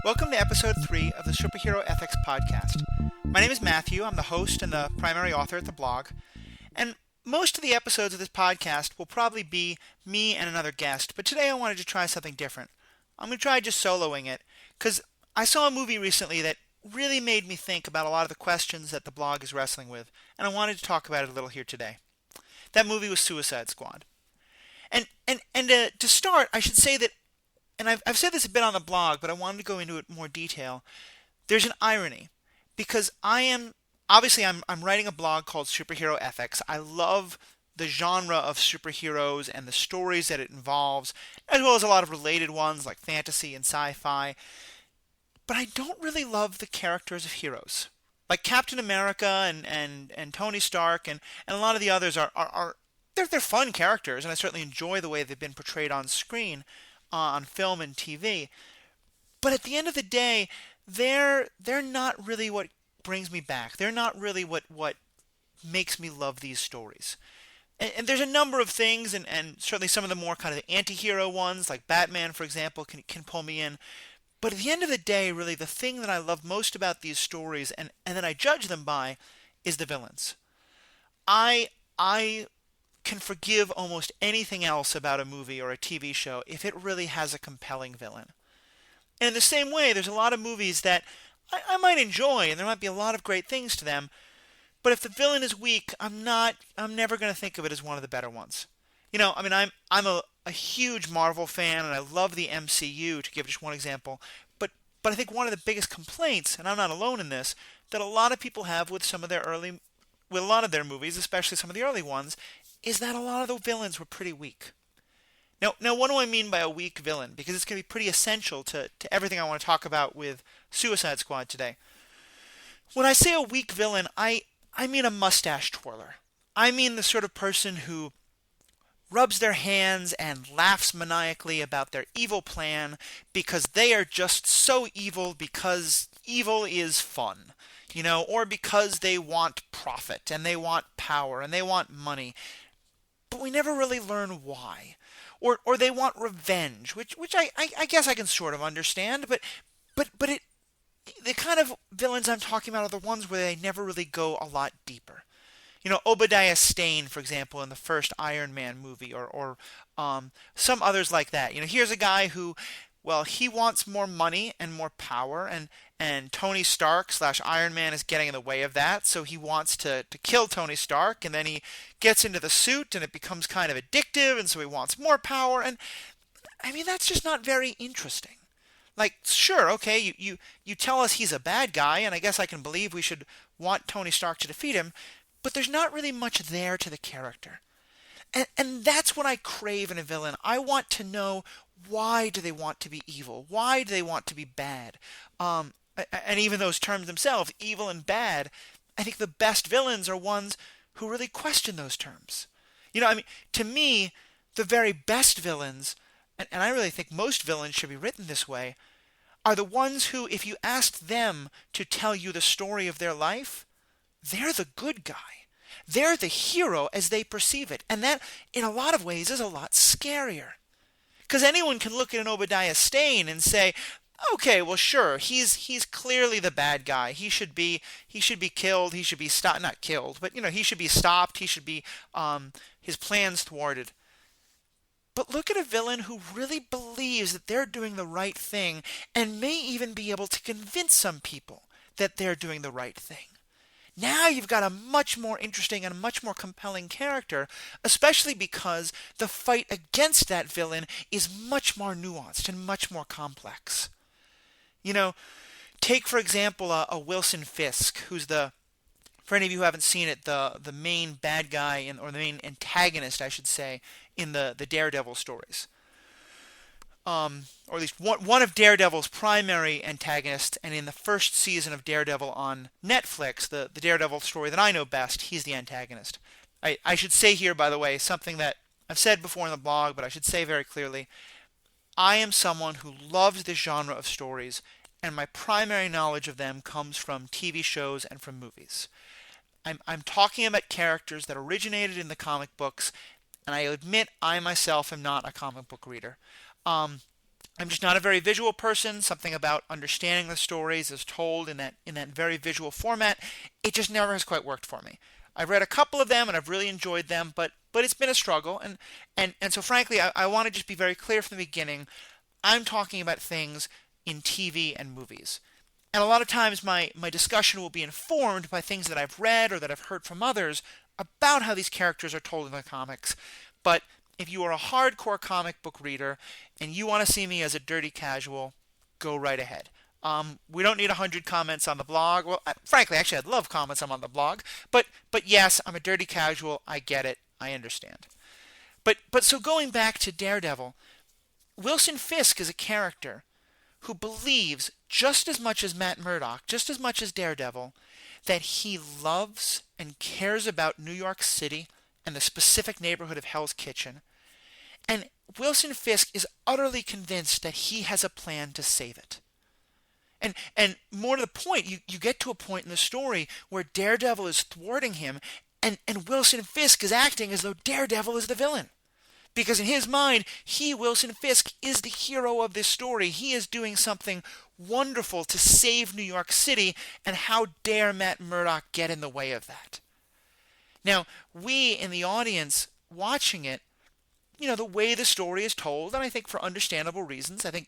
Welcome to episode 3 of the Superhero Ethics Podcast. My name is Matthew. I'm the host and the primary author at the blog. And most of the episodes of this podcast will probably be me and another guest, but today I wanted to try something different. I'm going to try just soloing it, because I saw a movie recently that really made me think about a lot of the questions that the blog is wrestling with, and I wanted to talk about it a little here today. That movie was Suicide Squad. And to start, I should say that, and I've said this a bit on the blog, but I wanted to go into it in more detail. There's an irony, because I'm writing a blog called Superhero Ethics. I love the genre of superheroes and the stories that it involves, as well as a lot of related ones like fantasy and sci-fi. But I don't really love the characters of heroes. Like Captain America and Tony Stark and a lot of the others they're fun characters, and I certainly enjoy the way they've been portrayed on screen, on film and TV. But at the end of the day, they're not really what brings me back. They're not really what makes me love these stories. And there's a number of things, and certainly some of the more kind of the anti-hero ones, like Batman, for example, can pull me in. But at the end of the day, really, the thing that I love most about these stories, and that I judge them by, is the villains. I can forgive almost anything else about a movie or a TV show if it really has a compelling villain. And in the same way, there's a lot of movies that I might enjoy, and there might be a lot of great things to them, but if the villain is weak, I'm never going to think of it as one of the better ones. You know, I mean, I'm a huge Marvel fan, and I love the MCU, to give just one example, but I think one of the biggest complaints, and I'm not alone in this, that a lot of people have with with a lot of their movies, especially some of the early ones, is that a lot of the villains were pretty weak. Now, what do I mean by a weak villain? Because it's going to be pretty essential to everything I want to talk about with Suicide Squad today. When I say a weak villain, I mean a mustache twirler. I mean the sort of person who rubs their hands and laughs maniacally about their evil plan because they are just so evil because evil is fun, or because they want profit and they want power and they want money. But we never really learn why. Or they want revenge, which I guess I can sort of understand, but the kind of villains I'm talking about are the ones where they never really go a lot deeper. Obadiah Stane, for example, in the first Iron Man movie, or some others like that. Here's a guy who, well, he wants more money and more power, and Tony Stark / Iron Man is getting in the way of that, so he wants to kill Tony Stark, and then he gets into the suit, and it becomes kind of addictive, and so he wants more power, and I mean, that's just not very interesting. Like, sure, okay, you tell us he's a bad guy, and I guess I can believe we should want Tony Stark to defeat him, but there's not really much there to the character. And that's what I crave in a villain. I want to know, why do they want to be evil? Why do they want to be bad? And even those terms themselves, evil and bad, I think the best villains are ones who really question those terms. To me, the very best villains, and I really think most villains should be written this way, are the ones who, if you asked them to tell you the story of their life, they're the good guy. They're the hero as they perceive it. And that, in a lot of ways, is a lot scarier. Because anyone can look at an Obadiah Stane and say, okay, well, sure, he's clearly the bad guy. He should be killed. He should be stopped, not killed, but he should be stopped. He should be his plans thwarted. But look at a villain who really believes that they're doing the right thing, and may even be able to convince some people that they're doing the right thing. Now you've got a much more interesting and a much more compelling character, especially because the fight against that villain is much more nuanced and much more complex. Take, for example, a Wilson Fisk, who's for any of you who haven't seen it, the main bad guy, or the main antagonist, I should say, in the Daredevil stories. Or at least one of Daredevil's primary antagonists, and in the first season of Daredevil on Netflix, the Daredevil story that I know best, he's the antagonist. I should say here, by the way, something that I've said before in the blog, but I should say very clearly, I am someone who loves this genre of stories, and my primary knowledge of them comes from TV shows and from movies. I'm talking about characters that originated in the comic books, and I admit I myself am not a comic book reader. I'm just not a very visual person. Something about understanding the stories as told in that very visual format, it just never has quite worked for me. I've read a couple of them and I've really enjoyed them, but it's been a struggle. And so frankly, I want to just be very clear from the beginning. I'm talking about things in TV and movies. And a lot of times my discussion will be informed by things that I've read or that I've heard from others about how these characters are told in the comics. But if you are a hardcore comic book reader and you want to see me as a dirty casual, go right ahead. We don't need 100 comments on the blog. Well, frankly, actually, I'd love comments on the blog. But yes, I'm a dirty casual. I get it. I understand. But so going back to Daredevil, Wilson Fisk is a character who believes just as much as Matt Murdock, just as much as Daredevil, that he loves and cares about New York City and the specific neighborhood of Hell's Kitchen. And Wilson Fisk is utterly convinced that he has a plan to save it. And more to the point, you get to a point in the story where Daredevil is thwarting him, and Wilson Fisk is acting as though Daredevil is the villain. Because in his mind, Wilson Fisk, is the hero of this story. He is doing something wonderful to save New York City, and how dare Matt Murdock get in the way of that? Now, we in the audience watching it, the way the story is told, and I think for understandable reasons, I think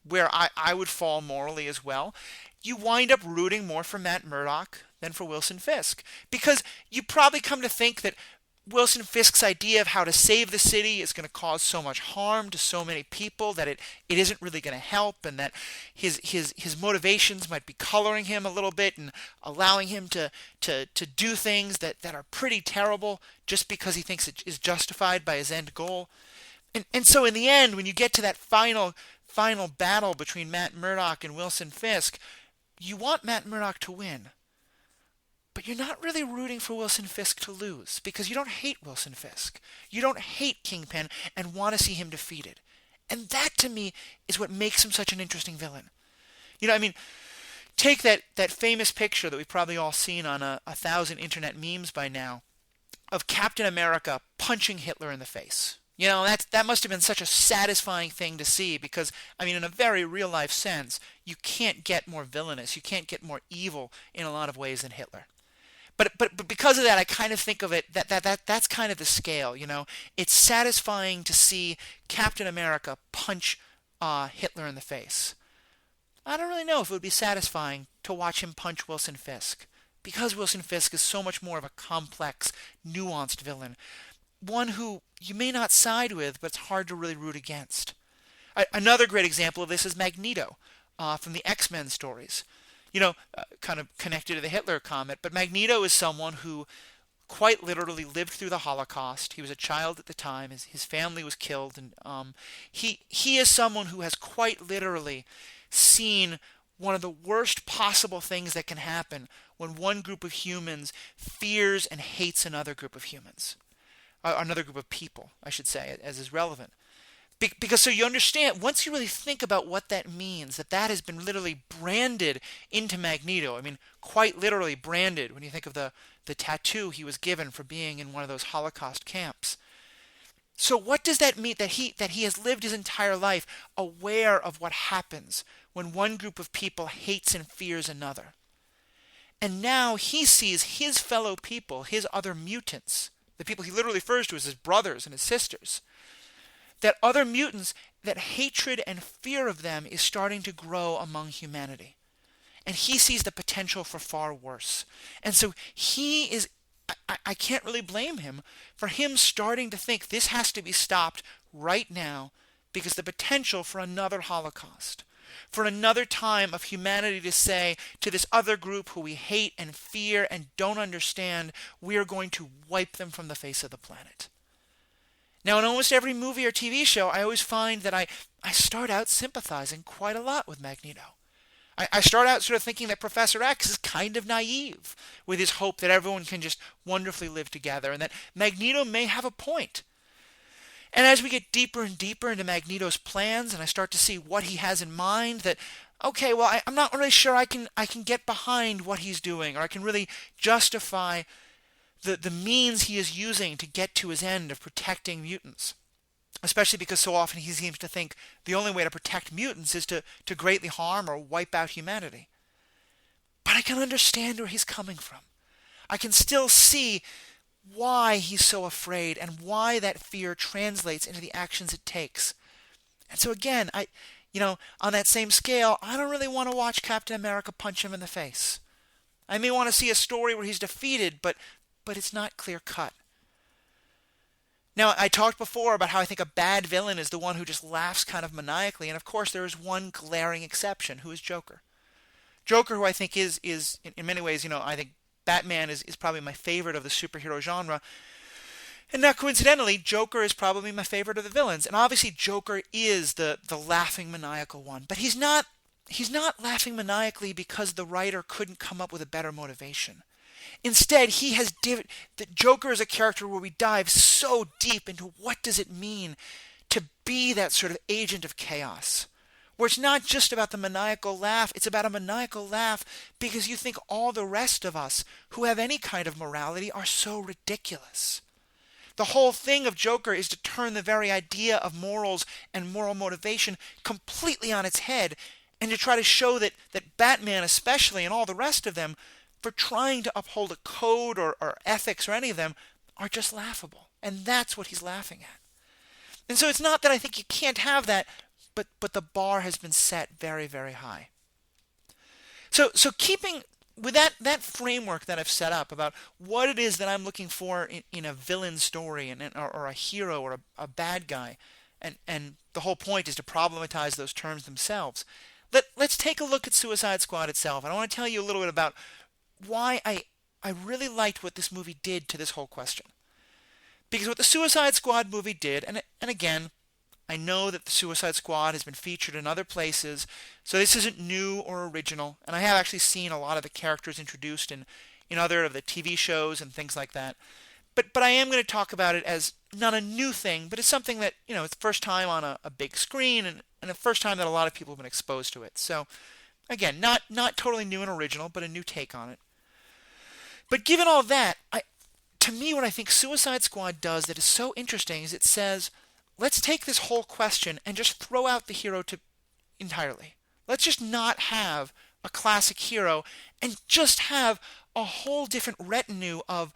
where I would fall morally as well, you wind up rooting more for Matt Murdock than for Wilson Fisk. Because you probably come to think that Wilson Fisk's idea of how to save the city is going to cause so much harm to so many people that it isn't really going to help, and that his motivations might be coloring him a little bit and allowing him to do things that are pretty terrible just because he thinks it is justified by his end goal. And so in the end, when you get to that final battle between Matt Murdock and Wilson Fisk, you want Matt Murdock to win. But you're not really rooting for Wilson Fisk to lose, because you don't hate Wilson Fisk. You don't hate Kingpin and want to see him defeated. And that, to me, is what makes him such an interesting villain. Take that famous picture that we've probably all seen on 1,000 internet memes by now of Captain America punching Hitler in the face. That must have been such a satisfying thing to see, because, in a very real-life sense, you can't get more villainous, you can't get more evil in a lot of ways than Hitler. But because of that, I kind of think of it that's kind of the scale. It's satisfying to see Captain America punch Hitler in the face. I don't really know if it would be satisfying to watch him punch Wilson Fisk, because Wilson Fisk is so much more of a complex, nuanced villain, one who you may not side with, but it's hard to really root against. Another great example of this is Magneto from the X-Men stories. Kind of connected to the Hitler comment, but Magneto is someone who quite literally lived through the Holocaust. He was a child at the time. His family was killed, and he is someone who has quite literally seen one of the worst possible things that can happen when one group of humans fears and hates another group of humans. Another group of people, I should say, as is relevant. Because so you understand, once you really think about what that means, that has been literally branded into Magneto. Quite literally branded when you think of the tattoo he was given for being in one of those Holocaust camps. So what does that mean, that he has lived his entire life aware of what happens when one group of people hates and fears another? And now he sees his fellow people, his other mutants, the people he literally refers to as his brothers and his sisters, that other mutants, that hatred and fear of them is starting to grow among humanity. And he sees the potential for far worse. And so I can't really blame him for him starting to think this has to be stopped right now, because the potential for another Holocaust, for another time of humanity to say to this other group who we hate and fear and don't understand, we are going to wipe them from the face of the planet. Now, in almost every movie or TV show, I always find that I start out sympathizing quite a lot with Magneto. I start out sort of thinking that Professor X is kind of naive with his hope that everyone can just wonderfully live together, and that Magneto may have a point. And as we get deeper and deeper into Magneto's plans, and I start to see what he has in mind, that, okay, well, I'm not really sure I can get behind what he's doing, or I can really justify the means he is using to get to his end of protecting mutants. especially because so often he seems to think the only way to protect mutants is to greatly harm or wipe out humanity. But I can understand where he's coming from. I can still see why he's so afraid and why that fear translates into the actions it takes. And so again, on that same scale, I don't really want to watch Captain America punch him in the face. I may want to see a story where he's defeated, but it's not clear cut. Now, I talked before about how I think a bad villain is the one who just laughs kind of maniacally, and of course there is one glaring exception, who is Joker. Joker, who I think is in many ways, I think Batman is probably my favorite of the superhero genre. And not coincidentally, Joker is probably my favorite of the villains. And obviously Joker is the laughing maniacal one. But he's not laughing maniacally because the writer couldn't come up with a better motivation. Instead, the Joker is a character where we dive so deep into what does it mean to be that sort of agent of chaos. Where it's not just about the maniacal laugh, it's about a maniacal laugh because you think all the rest of us who have any kind of morality are so ridiculous. The whole thing of Joker is to turn the very idea of morals and moral motivation completely on its head and to try to show that Batman especially and all the rest of them, for trying to uphold a code or ethics or any of them, are just laughable. And that's what he's laughing at. And so it's not that I think you can't have that, but the bar has been set very, very high. So keeping with that framework that I've set up about what it is that I'm looking for in a villain story or a hero or a bad guy, and the whole point is to problematize those terms themselves. Let's take a look at Suicide Squad itself. And I want to tell you a little bit about why I really liked what this movie did to this whole question. Because what the Suicide Squad movie did, and again, I know that the Suicide Squad has been featured in other places, so this isn't new or original, and I have actually seen a lot of the characters introduced in other of the TV shows and things like that. But I am going to talk about it as not a new thing, but it's something that, it's the first time on a big screen and the first time that a lot of people have been exposed to it. So, again, not totally new and original, but a new take on it. But given all that, to me, what I think Suicide Squad does that is so interesting is it says, let's take this whole question and just throw out the hero entirely. Let's just not have a classic hero and just have a whole different retinue of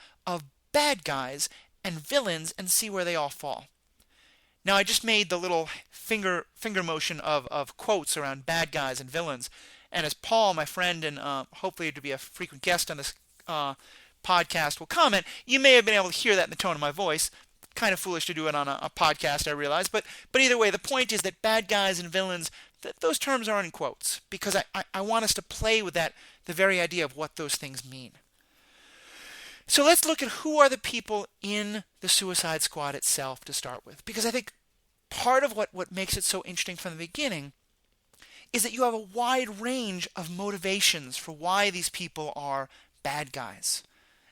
bad guys and villains and see where they all fall. Now, I just made the little finger motion of quotes around bad guys and villains. And as Paul, my friend, and hopefully to be a frequent guest on this podcast will comment, you may have been able to hear that in the tone of my voice. Kind of foolish to do it on a podcast, I realize. But either way, the point is that bad guys and villains, those terms aren't in quotes. Because I want us to play with the very idea of what those things mean. So let's look at who are the people in the Suicide Squad itself to start with. Because I think part of what makes it so interesting from the beginning is that you have a wide range of motivations for why these people are bad guys.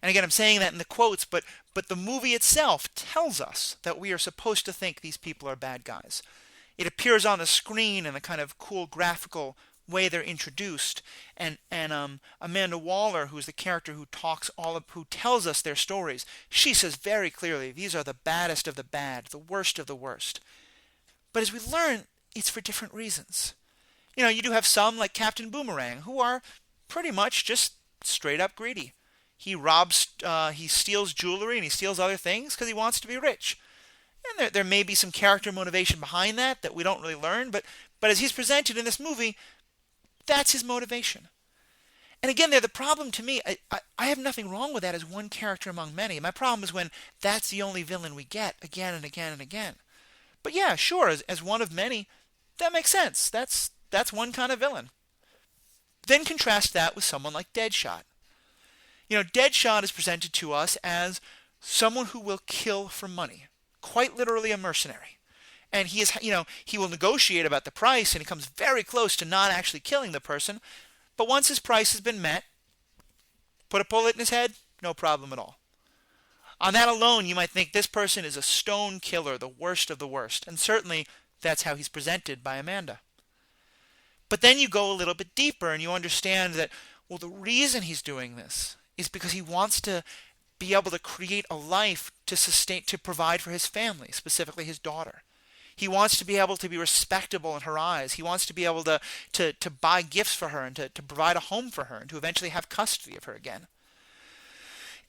And again, I'm saying that in the quotes, but the movie itself tells us that we are supposed to think these people are bad guys. It appears on the screen in a kind of cool graphical way they're introduced, and Amanda Waller, who's the character who tells us their stories, she says very clearly, these are the baddest of the bad, the worst of the worst. But as we learn, it's for different reasons. You do have some like Captain Boomerang, who are pretty much just straight up greedy. He steals jewelry and he steals other things because he wants to be rich. And there may be some character motivation behind that we don't really learn, but as he's presented in this movie, that's his motivation. And again, the problem to me, I have nothing wrong with that as one character among many. My problem is when that's the only villain we get again and again and again. But yeah, sure, as one of many, that makes sense. That's one kind of villain. Then contrast that with someone like Deadshot. Deadshot is presented to us as someone who will kill for money. Quite literally a mercenary. And he will negotiate about the price, and he comes very close to not actually killing the person. But once his price has been met, put a bullet in his head, no problem at all. On that alone, you might think this person is a stone killer, the worst of the worst. And certainly, that's how he's presented by Amanda. But then you go a little bit deeper, and you understand that, well, the reason he's doing this is because he wants to be able to create a life to provide for his family, specifically his daughter. He wants to be able to be respectable in her eyes. He wants to be able to buy gifts for her and to provide a home for her and to eventually have custody of her again.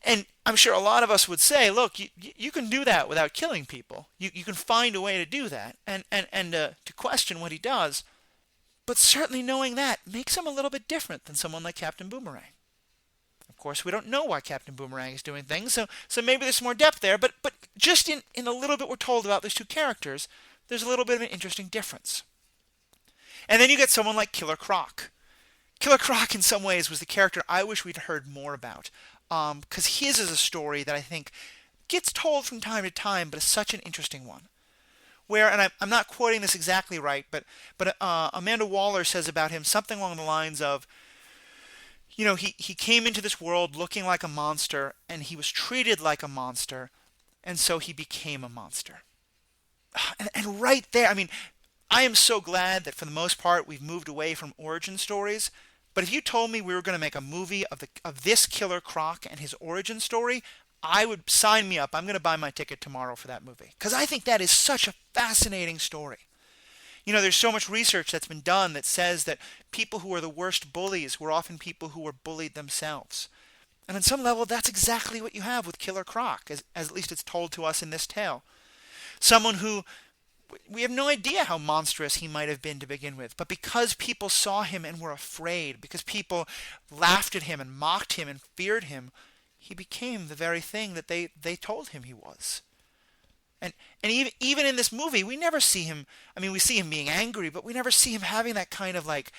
And I'm sure a lot of us would say, look, you can do that without killing people. You can find a way to do that and to question what he does. But certainly knowing that makes him a little bit different than someone like Captain Boomerang. Of course, we don't know why Captain Boomerang is doing things, so maybe there's some more depth there. But just in the little bit we're told about those two characters, there's a little bit of an interesting difference. And then you get someone like Killer Croc. Killer Croc, in some ways, was the character I wish we'd heard more about. Because his is a story that I think gets told from time to time, but is such an interesting one. Where, and I'm not quoting this exactly right, but Amanda Waller says about him something along the lines of, he came into this world looking like a monster, and he was treated like a monster, and so he became a monster. And right there, I am so glad that for the most part we've moved away from origin stories. But if you told me we were going to make a movie of this Killer Croc and his origin story, I would sign me up. I'm going to buy my ticket tomorrow for that movie. Because I think that is such a fascinating story. There's so much research that's been done that says that people who are the worst bullies were often people who were bullied themselves. And on some level, that's exactly what you have with Killer Croc, as at least it's told to us in this tale. Someone who, we have no idea how monstrous he might have been to begin with, but because people saw him and were afraid, because people laughed at him and mocked him and feared him, he became the very thing that they told him he was. And even in this movie, we never see him, we see him being angry, but we never see him having that kind of like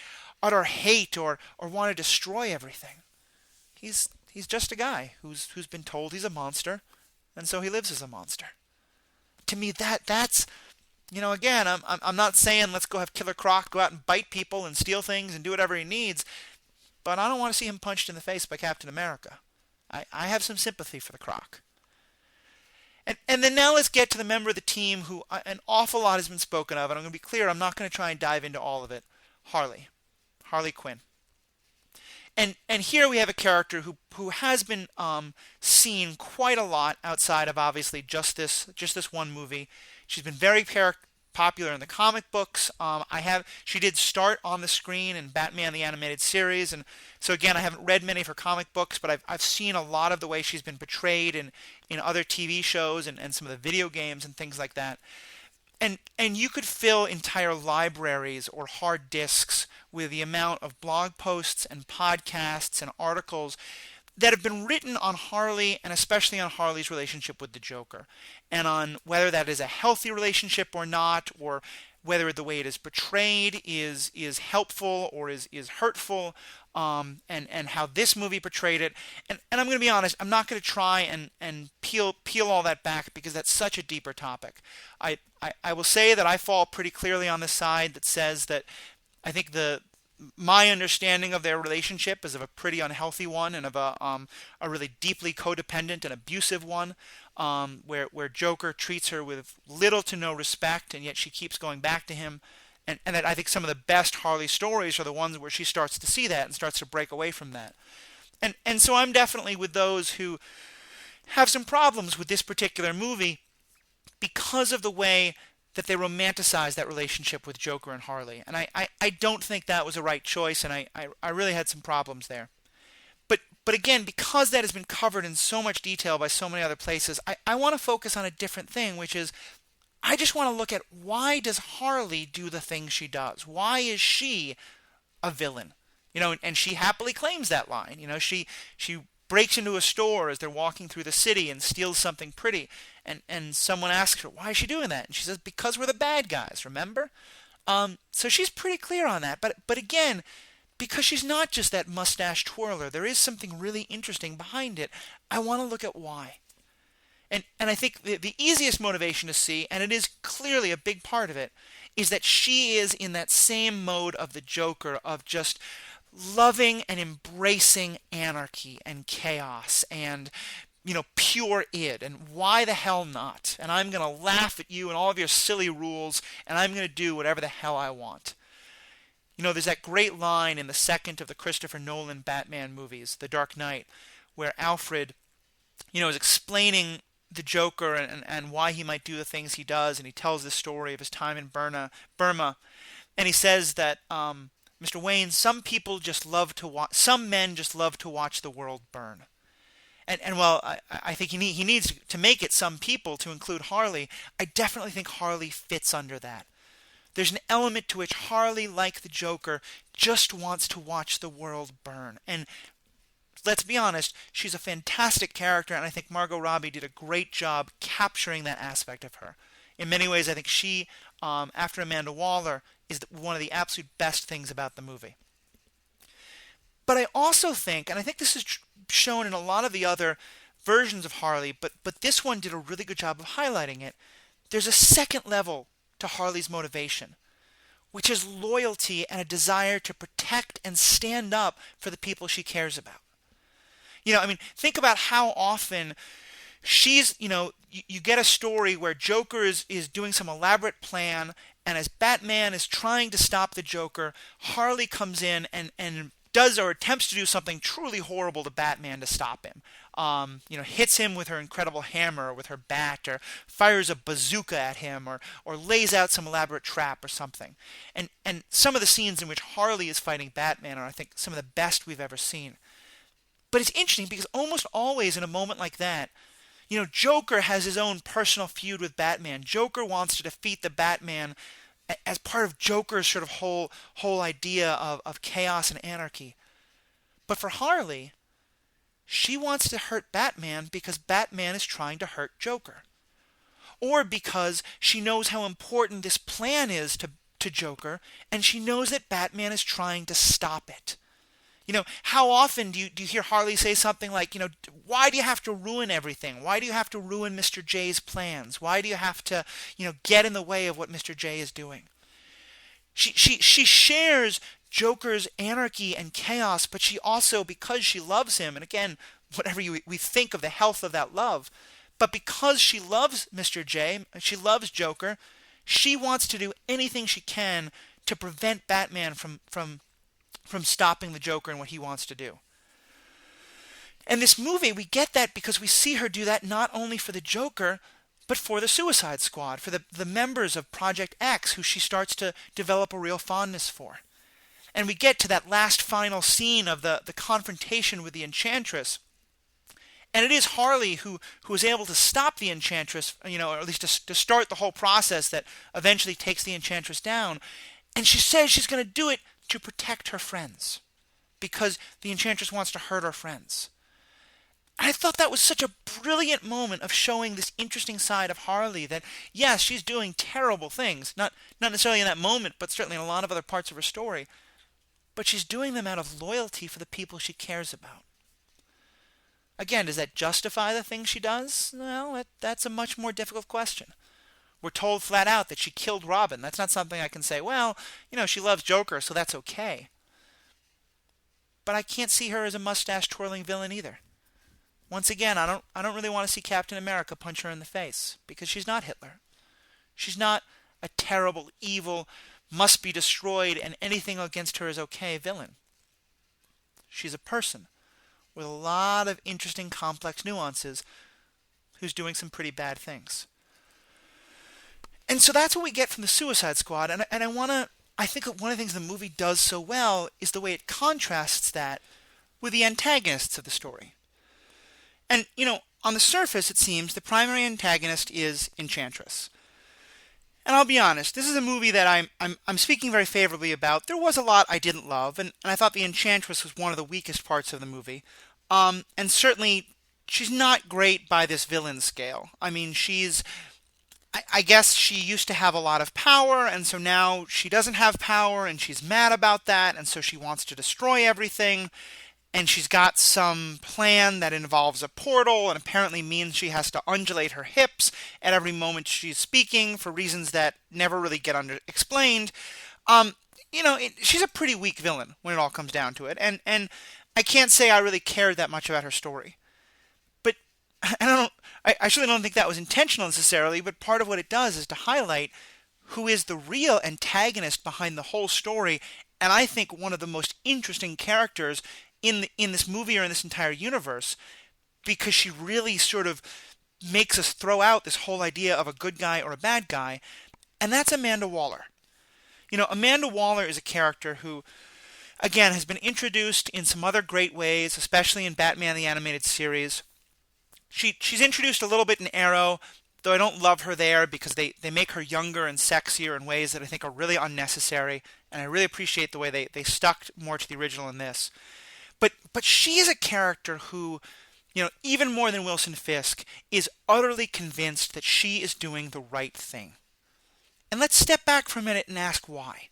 utter hate or want to destroy everything. He's just a guy who's been told he's a monster, and so he lives as a monster. To me, that's again, I'm not saying let's go have Killer Croc go out and bite people and steal things and do whatever he needs, but I don't want to see him punched in the face by Captain America. I have some sympathy for the Croc. And then now let's get to the member of the team who an awful lot has been spoken of, and I'm going to be clear, I'm not going to try and dive into all of it. Harley Quinn. And here we have a character who has been seen quite a lot outside of obviously just this one movie. She's been very popular in the comic books. She did start on the screen in Batman the Animated Series, and so again I haven't read many of her comic books, but I've seen a lot of the way she's been portrayed in other TV shows and some of the video games and things like that. And you could fill entire libraries or hard disks with the amount of blog posts and podcasts and articles that have been written on Harley, and especially on Harley's relationship with the Joker, and on whether that is a healthy relationship or not, or whether the way it is portrayed is helpful or is hurtful, and how this movie portrayed it. And I'm going to be honest, I'm not going to try and peel all that back because that's such a deeper topic. I will say that I fall pretty clearly on the side that says that I think my understanding of their relationship is of a pretty unhealthy one, and of a really deeply codependent and abusive one, where Joker treats her with little to no respect, and yet she keeps going back to him. And that I think some of the best Harley stories are the ones where she starts to see that and starts to break away from that. And so I'm definitely with those who have some problems with this particular movie because of the way that they romanticize that relationship with Joker and Harley. And I don't think that was a right choice, and I really had some problems there. But again, because that has been covered in so much detail by so many other places, I want to focus on a different thing, which is I just want to look at, why does Harley do the things she does? Why is she a villain? And she happily claims that line. She breaks into a store as they're walking through the city and steals something pretty. And someone asks her, why is she doing that? And she says, because we're the bad guys, remember? So she's pretty clear on that. But again, because she's not just that mustache twirler, there is something really interesting behind it. I want to look at why. And I think the easiest motivation to see, and it is clearly a big part of it, is that she is in that same mode of the Joker, of just loving and embracing anarchy and chaos and pure id, and why the hell not? And I'm going to laugh at you and all of your silly rules, and I'm going to do whatever the hell I want. There's that great line in the second of the Christopher Nolan Batman movies, The Dark Knight, where Alfred, is explaining the Joker and why he might do the things he does, and he tells the story of his time in Burma, and he says that Mr. Wayne, some men just love to watch the world burn. And while I think he needs to make it some people to include Harley, I definitely think Harley fits under that. There's an element to which Harley, like the Joker, just wants to watch the world burn. And let's be honest, she's a fantastic character, and I think Margot Robbie did a great job capturing that aspect of her. In many ways, I think she, after Amanda Waller, is one of the absolute best things about the movie. But I also think, and I think this is shown in a lot of the other versions of Harley, but this one did a really good job of highlighting it, there's a second level to Harley's motivation, which is loyalty and a desire to protect and stand up for the people she cares about. Think about how often she's, you get a story where Joker is doing some elaborate plan, and as Batman is trying to stop the Joker, Harley comes in and does or attempts to do something truly horrible to Batman to stop him. Hits him with her incredible hammer or with her bat, or fires a bazooka at him, or lays out some elaborate trap or something. And some of the scenes in which Harley is fighting Batman are, I think, some of the best we've ever seen. But it's interesting because almost always in a moment like that, Joker has his own personal feud with Batman. Joker wants to defeat the Batman as part of Joker's sort of whole idea of chaos and anarchy. But for Harley, she wants to hurt Batman because Batman is trying to hurt Joker. Or because she knows how important this plan is to Joker, and she knows that Batman is trying to stop it. How often do you hear Harley say something like, why do you have to ruin everything? Why do you have to ruin Mr. J's plans? Why do you have to, get in the way of what Mr. J is doing? She shares Joker's anarchy and chaos, but she also, because she loves him, and again, whatever we think of the health of that love, but because she loves Mr. J, she loves Joker, she wants to do anything she can to prevent Batman from stopping the Joker and what he wants to do. And this movie, we get that because we see her do that not only for the Joker, but for the Suicide Squad, for the members of Project X, who she starts to develop a real fondness for. And we get to that last final scene of the confrontation with the Enchantress. And it is Harley who is able to stop the Enchantress, or at least to start the whole process that eventually takes the Enchantress down. And she says she's going to do it to protect her friends, because the Enchantress wants to hurt her friends. And I thought that was such a brilliant moment of showing this interesting side of Harley, that yes, she's doing terrible things, not necessarily in that moment, but certainly in a lot of other parts of her story, but she's doing them out of loyalty for the people she cares about. Again, does that justify the things she does? Well, that's a much more difficult question. We're told flat out that she killed Robin. That's not something I can say, well, she loves Joker, so that's okay. But I can't see her as a mustache-twirling villain either. Once again, I don't really want to see Captain America punch her in the face, because she's not Hitler. She's not a terrible, evil, must be destroyed and anything against her is okay villain. She's a person with a lot of interesting, complex nuances who's doing some pretty bad things. And so that's what we get from the Suicide Squad, and I think one of the things the movie does so well is the way it contrasts that with the antagonists of the story. And, on the surface, it seems the primary antagonist is Enchantress. And I'll be honest, this is a movie that I'm speaking very favorably about. There was a lot I didn't love, and I thought the Enchantress was one of the weakest parts of the movie. And certainly, she's not great by this villain scale. I mean, I guess she used to have a lot of power, and so now she doesn't have power, and she's mad about that, and so she wants to destroy everything, and she's got some plan that involves a portal, and apparently means she has to undulate her hips at every moment she's speaking for reasons that never really get explained. She's a pretty weak villain when it all comes down to it, and I can't say I really cared that much about her story. But I certainly don't think that was intentional necessarily, but part of what it does is to highlight who is the real antagonist behind the whole story, and I think one of the most interesting characters in this movie or in this entire universe, because she really sort of makes us throw out this whole idea of a good guy or a bad guy, and that's Amanda Waller. Amanda Waller is a character who, again, has been introduced in some other great ways, especially in Batman the Animated Series. She's introduced a little bit in Arrow, though I don't love her there because they make her younger and sexier in ways that I think are really unnecessary, and I really appreciate the way they stuck more to the original in this. But she is a character who, even more than Wilson Fisk, is utterly convinced that she is doing the right thing. And let's step back for a minute and ask why.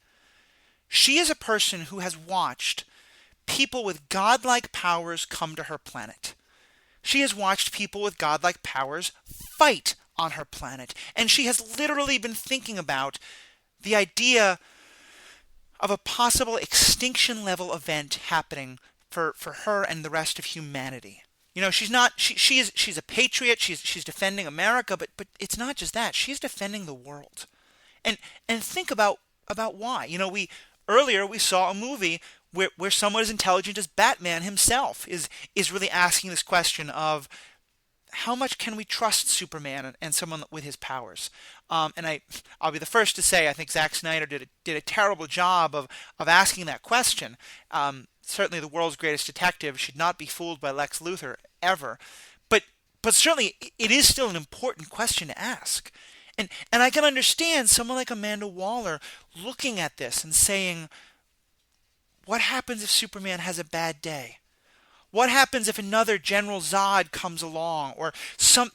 She is a person who has watched people with godlike powers come to her planet. She has watched people with godlike powers fight on her planet. And she has literally been thinking about the idea of a possible extinction level event happening for her and the rest of humanity. She's a patriot, she's defending America, but it's not just that. She's defending the world. And think about why. Earlier we saw a movie where someone as intelligent as Batman himself is really asking this question of how much can we trust Superman and someone with his powers? And I'll be the first to say I think Zack Snyder did a terrible job of asking that question. Certainly the world's greatest detective should not be fooled by Lex Luthor ever. But certainly it is still an important question to ask. And I can understand someone like Amanda Waller looking at this and saying, what happens if Superman has a bad day? What happens if another General Zod comes along? Or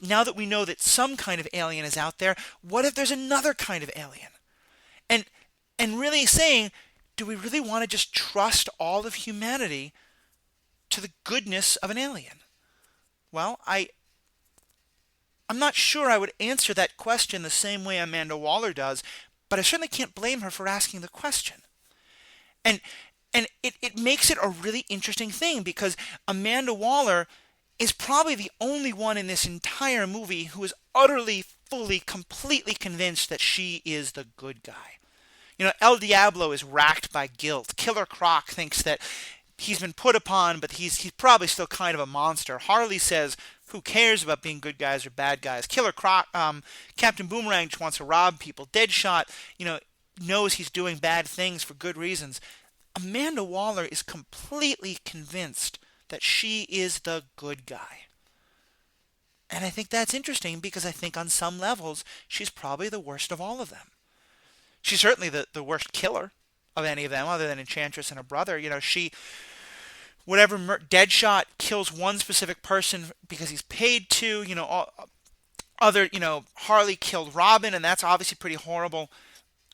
now that we know that some kind of alien is out there, what if there's another kind of alien? And really saying, do we really want to just trust all of humanity to the goodness of an alien? Well, I'm not sure I would answer that question the same way Amanda Waller does, but I certainly can't blame her for asking the question. And it makes it a really interesting thing because Amanda Waller is probably the only one in this entire movie who is utterly, fully, completely convinced that she is the good guy. El Diablo is racked by guilt. Killer Croc thinks that he's been put upon, but he's probably still kind of a monster. Harley says, who cares about being good guys or bad guys? Killer Croc, Captain Boomerang just wants to rob people. Deadshot, knows he's doing bad things for good reasons. Amanda Waller is completely convinced that she is the good guy. And I think that's interesting because I think on some levels she's probably the worst of all of them. She's certainly the worst killer of any of them other than Enchantress and her brother. Deadshot kills one specific person because he's paid to, Harley killed Robin, and that's obviously pretty horrible.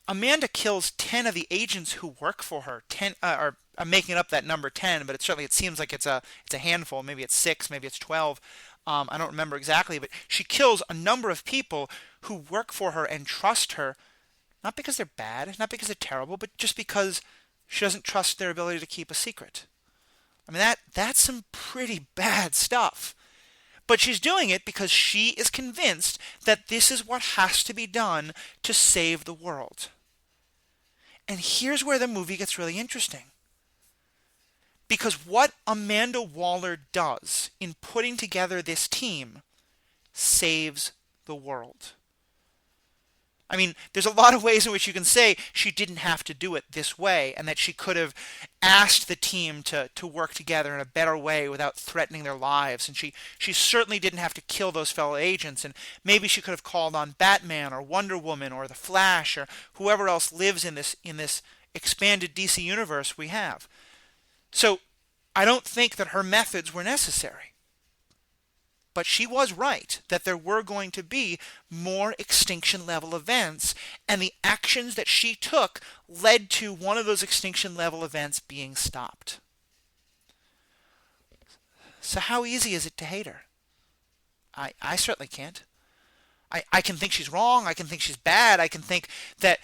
Amanda kills 10 of the agents who work for her. 10, or I'm making up that number 10, but it seems like it's a handful. Maybe it's 6, maybe it's 12. I don't remember exactly, but she kills a number of people who work for her and trust her, not because they're bad, not because they're terrible, but just because she doesn't trust their ability to keep a secret. I mean, that's some pretty bad stuff. But she's doing it because she is convinced that this is what has to be done to save the world. And here's where the movie gets really interesting. Because what Amanda Waller does in putting together this team saves the world. I mean, there's a lot of ways in which you can say she didn't have to do it this way and that she could have asked the team to work together in a better way without threatening their lives. And she certainly didn't have to kill those fellow agents. And maybe she could have called on Batman or Wonder Woman or the Flash or whoever else lives in this expanded DC universe we have. So I don't think that her methods were necessary. But she was right that there were going to be more extinction level events, and the actions that she took led to one of those extinction level events being stopped. So how easy is it to hate her? I certainly can't. I can think she's wrong, I can think she's bad, I can think that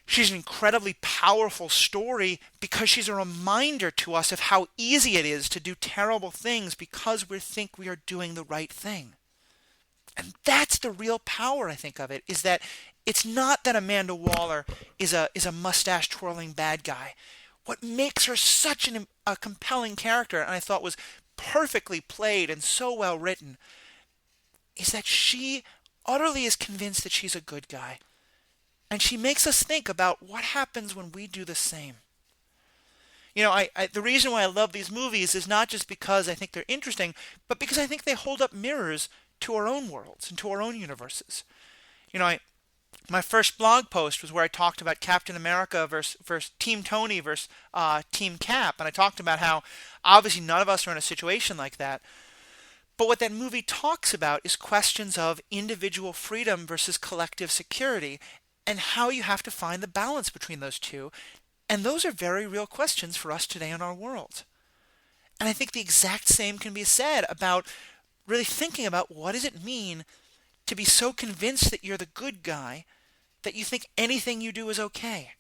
she's an incredibly powerful story because she's a reminder to us of how easy it is to do terrible things because we think we are doing the right thing. And that's the real power, I think, of it, is that it's not that Amanda Waller is a mustache-twirling bad guy. What makes her such a compelling character, and I thought was perfectly played and so well written, is that she utterly is convinced that she's a good guy. And she makes us think about what happens when we do the same. The reason why I love these movies is not just because I think they're interesting, but because I think they hold up mirrors to our own worlds and to our own universes. My first blog post was where I talked about Captain America versus Team Tony versus Team Cap, and I talked about how obviously none of us are in a situation like that. But what that movie talks about is questions of individual freedom versus collective security, and how you have to find the balance between those two. And those are very real questions for us today in our world. And I think the exact same can be said about really thinking about what does it mean to be so convinced that you're the good guy that you think anything you do is okay.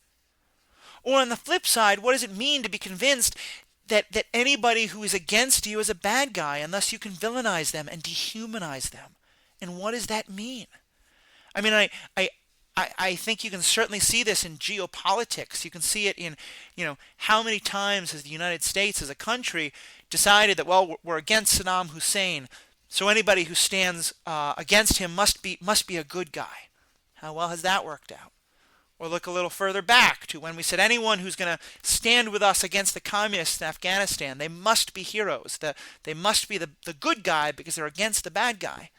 Or on the flip side, what does it mean to be convinced that anybody who is against you is a bad guy, and thus you can villainize them and dehumanize them? And what does that mean? I mean, I think you can certainly see this in geopolitics. You can see it in, how many times has the United States as a country decided that, well, we're against Saddam Hussein, so anybody who stands against him must be a good guy. How well has that worked out? Or look a little further back to when we said anyone who's going to stand with us against the communists in Afghanistan, they must be heroes. They must be the good guy because they're against the bad guy.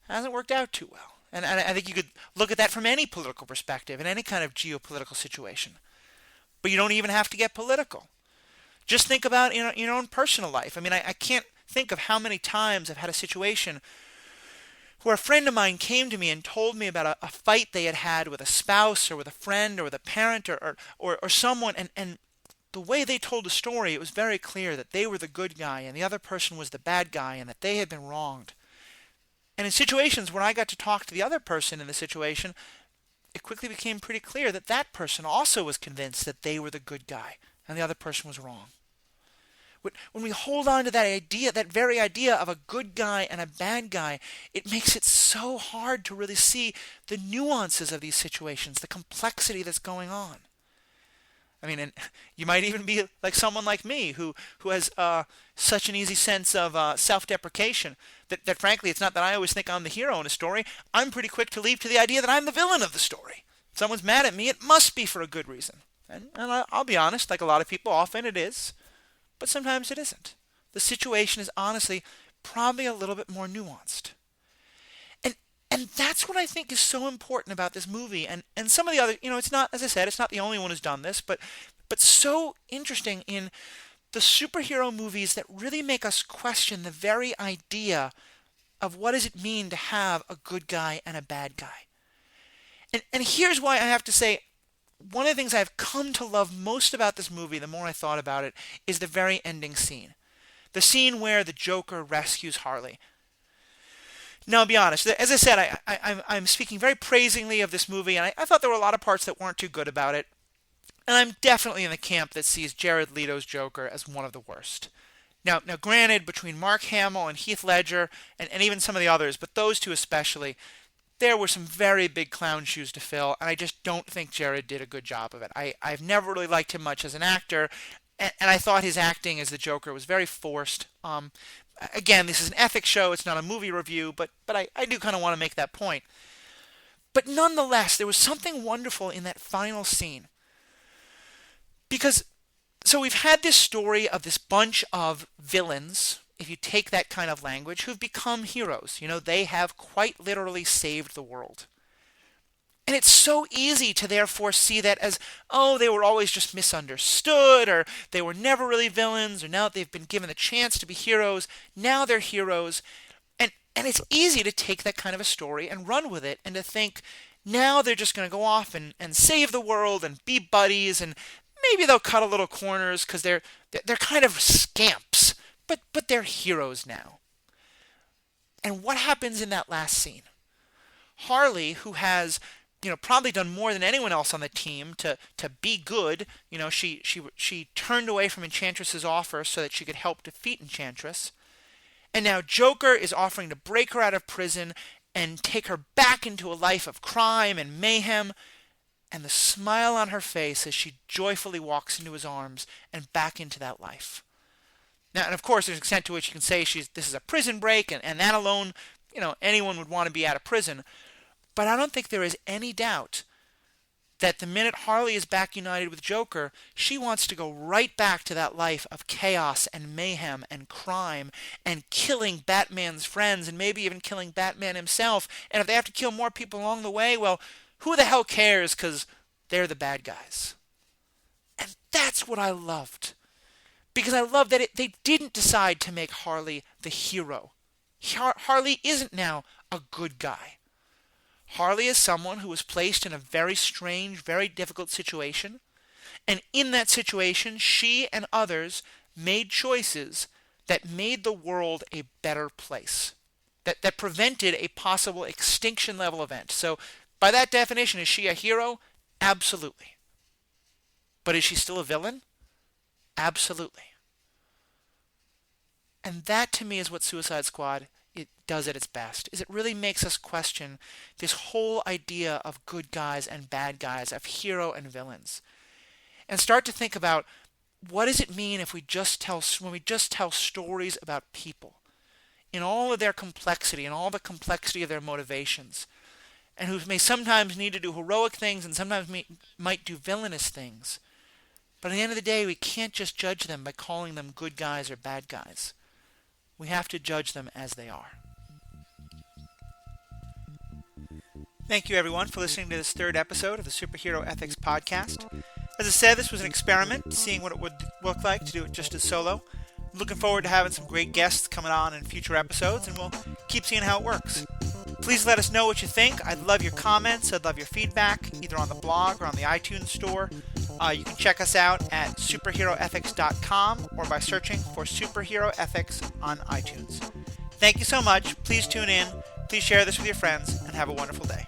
Hasn't worked out too well. And I think you could look at that from any political perspective in any kind of geopolitical situation. But you don't even have to get political. Just think about in your own personal life. I mean, I can't think of how many times I've had a situation where a friend of mine came to me and told me about a fight they had with a spouse or with a friend or with a parent or someone, and the way they told the story, it was very clear that they were the good guy and the other person was the bad guy and that they had been wronged. And in situations where I got to talk to the other person in the situation, it quickly became pretty clear that that person also was convinced that they were the good guy and the other person was wrong. When we hold on to that idea, that very idea of a good guy and a bad guy, it makes it so hard to really see the nuances of these situations, the complexity that's going on. I mean, and you might even be like someone like me who has such an easy sense of self-deprecation that frankly, it's not that I always think I'm the hero in a story. I'm pretty quick to leap to the idea that I'm the villain of the story. If someone's mad at me, it must be for a good reason. And I'll be honest, like a lot of people, often it is. But sometimes it isn't. The situation is honestly probably a little bit more nuanced. And that's what I think is so important about this movie. And some of the other, it's not, as I said, it's not the only one who's done this, but so interesting in the superhero movies that really make us question the very idea of what does it mean to have a good guy and a bad guy. And here's why I have to say, one of the things I've come to love most about this movie, the more I thought about it, is the very ending scene. The scene where the Joker rescues Harley. Now, I'll be honest, as I said, I'm speaking very praisingly of this movie, and I thought there were a lot of parts that weren't too good about it. And I'm definitely in the camp that sees Jared Leto's Joker as one of the worst. Now granted, between Mark Hamill and Heath Ledger, and even some of the others, but those two especially, there were some very big clown shoes to fill, and I just don't think Jared did a good job of it. I've never really liked him much as an actor, and I thought his acting as the Joker was very forced. Again, this is an ethics show, it's not a movie review, but I do kind of want to make that point. But nonetheless, there was something wonderful in that final scene. Because, so we've had this story of this bunch of villains, if you take that kind of language, who've become heroes. They have quite literally saved the world. And it's so easy to therefore see that as, they were always just misunderstood, or they were never really villains, or now that they've been given the chance to be heroes, now they're heroes. And it's easy to take that kind of a story and run with it, and to think, now they're just going to go off and save the world and be buddies, and maybe they'll cut a little corners because they're kind of scamps. But they're heroes now. And what happens in that last scene? Harley, who has, probably done more than anyone else on the team to be good, she turned away from Enchantress's offer so that she could help defeat Enchantress. And now Joker is offering to break her out of prison and take her back into a life of crime and mayhem. And the smile on her face as she joyfully walks into his arms and back into that life. Now, and of course, there's an extent to which you can say this is a prison break, and that alone anyone would want to be out of prison. But I don't think there is any doubt that the minute Harley is back united with Joker, she wants to go right back to that life of chaos and mayhem and crime and killing Batman's friends and maybe even killing Batman himself. And if they have to kill more people along the way, well, who the hell cares, because they're the bad guys. And that's what I loved. Because I love that they didn't decide to make Harley the hero. Harley isn't now a good guy. Harley is someone who was placed in a very strange, very difficult situation. And in that situation, she and others made choices that made the world a better place, that prevented a possible extinction level event. So by that definition, is she a hero? Absolutely. But is she still a villain? Absolutely. And that to me is what Suicide Squad it does at its best, is it really makes us question this whole idea of good guys and bad guys, of hero and villains, and start to think about what does it mean if when we just tell stories about people in all of their complexity and all the complexity of their motivations, and who may sometimes need to do heroic things and sometimes might do villainous things. But at the end of the day, we can't just judge them by calling them good guys or bad guys. We have to judge them as they are. Thank you, everyone, for listening to this third episode of the Superhero Ethics Podcast. As I said, this was an experiment, seeing what it would look like to do it just as solo. I'm looking forward to having some great guests coming on in future episodes, and we'll keep seeing how it works. Please let us know what you think. I'd love your comments. I'd love your feedback, either on the blog or on the iTunes store. You can check us out at superheroethics.com or by searching for Superhero Ethics on iTunes. Thank you so much. Please tune in. Please share this with your friends, and have a wonderful day.